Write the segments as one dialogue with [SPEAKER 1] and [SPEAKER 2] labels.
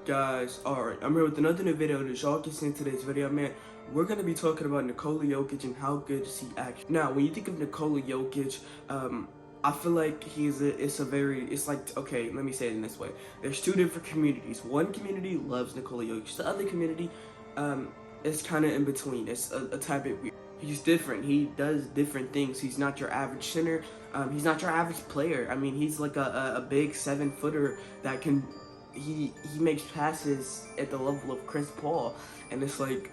[SPEAKER 1] Guys, alright, I'm here with another new video. As y'all can see in today's video, man, we're gonna be talking about Nikola Jokic and how good is he actually. Now, when you think of Nikola Jokic, I feel like it's like, okay, let me say it in this way. There's two different communities. One community loves Nikola Jokic. The other community, is kind of in between. It's a type of weird. He's different. He does different things. He's not your average center. He's not your average player. I mean, he's like a big 7-footer that can. He makes passes at the level of Chris Paul, and it's like,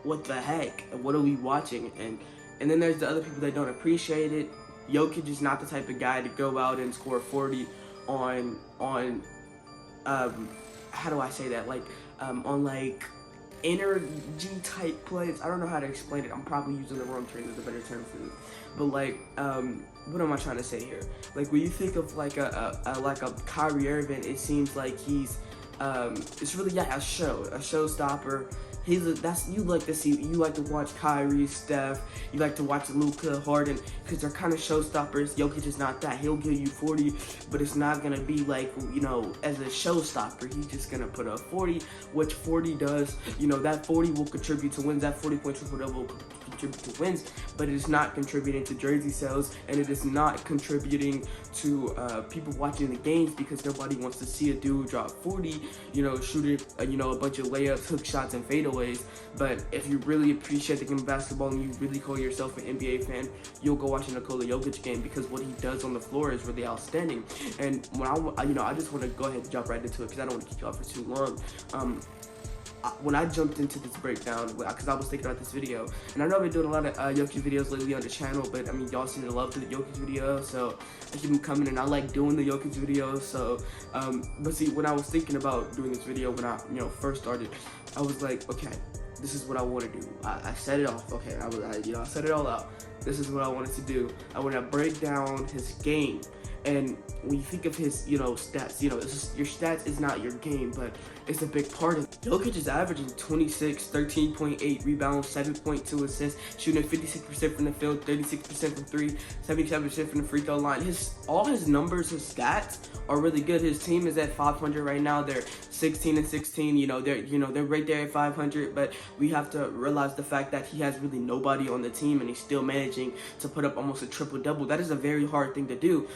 [SPEAKER 1] what the heck? What are we watching? And then there's the other people that don't appreciate it. Jokic is not the type of guy to go out and score 40 on how do I say that? On like energy type plays. I don't know how to explain it. I'm probably using the wrong term. There's a better term for this. But like, what am I trying to say here? Like when you think of like a Kyrie Irving, it seems like he's it's really a showstopper. You like to see. You like to watch Kyrie, Steph. You like to watch Luka, Harden, because they're kind of showstoppers. Jokic is not that. He'll give you 40, but it's not gonna be like, you know, as a showstopper. He's just gonna put up 40, which 40 does. You know, that 40 will contribute to wins. That 40-point triple-double will contribute to wins, but it is not contributing to jersey sales, and it is not contributing to people watching the games, because nobody wants to see a dude drop 40, you know, shooting a bunch of layups, hook shots, and fadeaways. But if you really appreciate the game of basketball and you really call yourself an NBA fan, you'll go watch a Nikola Jokic game, because what he does on the floor is really outstanding. And when I just want to go ahead and jump right into it, because I don't want to keep you off for too long. When I jumped into this breakdown, because I was thinking about this video, and I know I've been doing a lot of Jokic videos lately on the channel, but I mean, y'all seem to love the Jokic video, so I keep them coming, and I like doing the Jokic videos. So, but see, when I was thinking about doing this video, when I first started, I was like, okay, this is what I want to do. I set it off. Okay, I set it all out. This is what I wanted to do. I want to break down his game. And when you think of his, stats, your stats is not your game, but it's a big part of it. Jokic is averaging 26, 13.8 rebounds, 7.2 assists, shooting 56% from the field, 36% from three, 77% from the free throw line. All his numbers, his stats are really good. His team is at 500 right now. They're 16-16. They're right there at 500. But we have to realize the fact that he has really nobody on the team, and he's still managing to put up almost a triple-double. That is a very hard thing to do.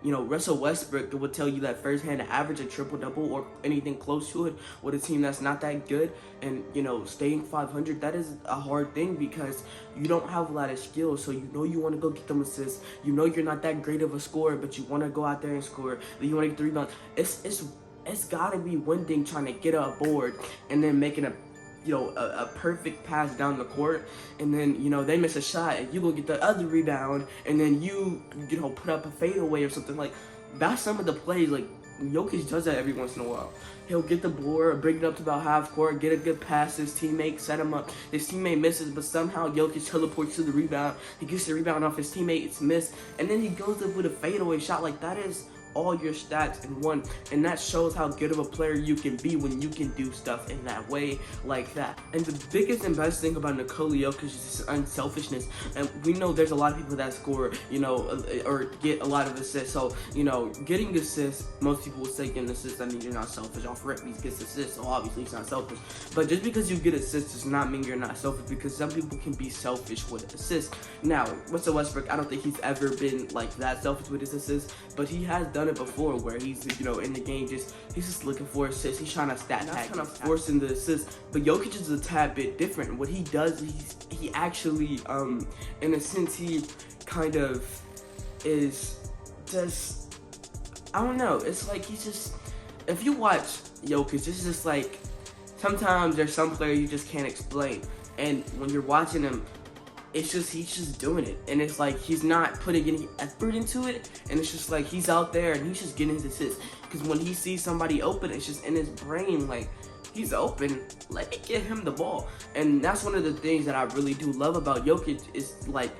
[SPEAKER 1] Russell Westbrook would tell you that firsthand, to average a triple-double or anything close to it with a team that's not that good, and, staying 500, that is a hard thing, because you don't have a lot of skills, so you want to go get them assists. You're not that great of a scorer, but you want to go out there and score. You want to get the rebound. It's got to be one thing trying to get a board and then making a perfect pass down the court, and then, they miss a shot, and you go get the other rebound, and then you put up a fadeaway or something. Like, that's some of the plays. Like, Jokic does that every once in a while. He'll get the board, bring it up to about half court, get a good pass, his teammate set him up. His teammate misses, but somehow Jokic teleports to the rebound. He gets the rebound off his teammate, it's missed, and then he goes up with a fadeaway shot. Like, that is all your stats in one, and that shows how good of a player you can be when you can do stuff in that way, like that. And the biggest and best thing about Nikola Jokic is his unselfishness. And we know there's a lot of people that score, or get a lot of assists. So, getting assists, most people will say getting assists, I mean, you're not selfish. Off rip, he gets assists, so obviously he's not selfish. But just because you get assists does not mean you're not selfish, because some people can be selfish with assists. Now, Russell Westbrook, I don't think he's ever been like that selfish with his assists, but he has done it before, where he's in the game, he's just looking for assists. He's trying to stat pack, kind of forcing the assists. But Jokic is a tad bit different. What he does, he actually in a sense, he kind of is just, I don't know, it's like he's just, if you watch Jokic, it's just like sometimes there's some player you just can't explain, and when you're watching him, he's just doing it, and it's like he's not putting any effort into it, and it's just like he's out there and he's just getting his assists, because when he sees somebody open, it's just in his brain, like, he's open, let me get him the ball. And that's one of the things that I really do love about Jokic, is like,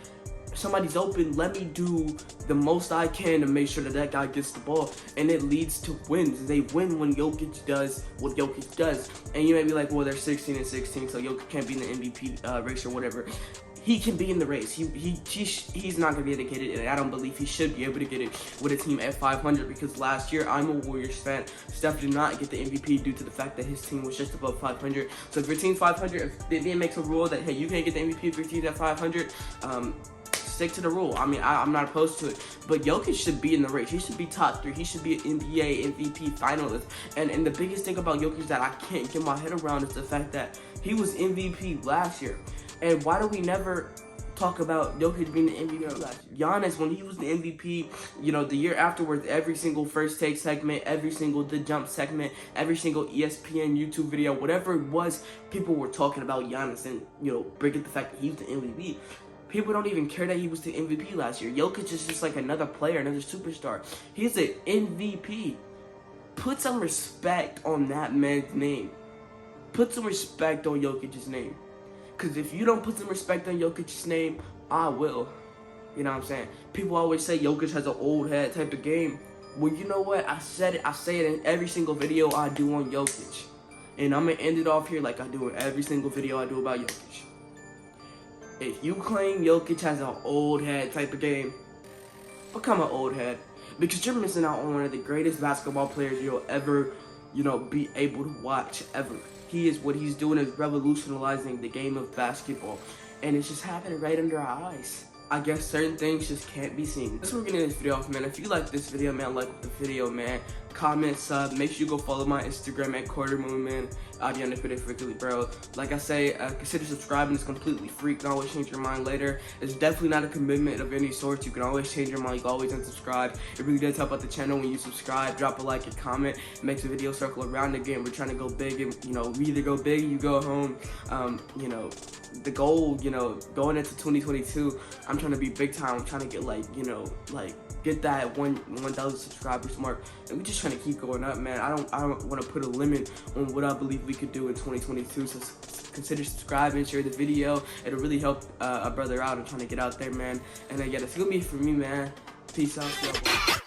[SPEAKER 1] somebody's open, let me do the most I can to make sure that guy gets the ball, and it leads to wins. They win when Jokic does what Jokic does. And you may be like, well, they're 16-16, so Jokic can't be in the MVP race or whatever. he can be in the race. He's not gonna be able to get it, and I don't believe he should be able to get it with a team at 500, because last year, I'm a Warriors fan, Steph did not get the MVP due to the fact that his team was just above 500. So if your team's 500, if the NBA makes a rule that, hey, you can't get the MVP if your team's at 500, stick to the rule. I mean, I'm not opposed to it, but Jokic should be in the race. He should be top 3. He should be an NBA MVP finalist. And the biggest thing about Jokic that I can't get my head around is the fact that he was MVP last year. And why do we never talk about Jokic being the MVP last year? Giannis, when he was the MVP, you know, the year afterwards, every single First Take segment, every single The Jump segment, every single ESPN YouTube video, whatever it was, people were talking about Giannis and, you know, bringing the fact that he was the MVP. People don't even care that he was the MVP last year. Jokic is just like another player, another superstar. He's the MVP. Put some respect on that man's name. Put some respect on Jokic's name. Because if you don't put some respect on Jokic's name, I will. You know what I'm saying? People always say Jokic has an old head type of game. Well, you know what? I said it. I say it in every single video I do on Jokic. And I'm going to end it off here like I do in every single video I do about Jokic. If you claim Jokic has an old head type of game, become an old head. Because you're missing out on one of the greatest basketball players you'll ever, you know, be able to watch ever. What he's doing is revolutionizing the game of basketball. And it's just happening right under our eyes. I guess certain things just can't be seen. That's what we're getting this video off, man. If you like this video, man, like the video, man. Comment, sub. Make sure you go follow my Instagram at QuarterMoonMan. bro. Like I say, consider subscribing. It's completely free. You can always change your mind later. It's definitely not a commitment of any sort. You can always change your mind. You can always unsubscribe. It really does help out the channel when you subscribe. Drop a like and comment. It makes the video circle around again. We're trying to go big, and you know, we either go big, you go home. You know, the goal, you know, going into 2022, I'm trying to be big time. I'm trying to get get that 1,000 subscribers mark, and we're just trying to keep going up, man. I don't want to put a limit on what I believe we could do in 2022. So consider subscribing, share the video. It'll really help a brother out and trying to get out there, man. And yeah, that's gonna be it for me, man. Peace out, y'all.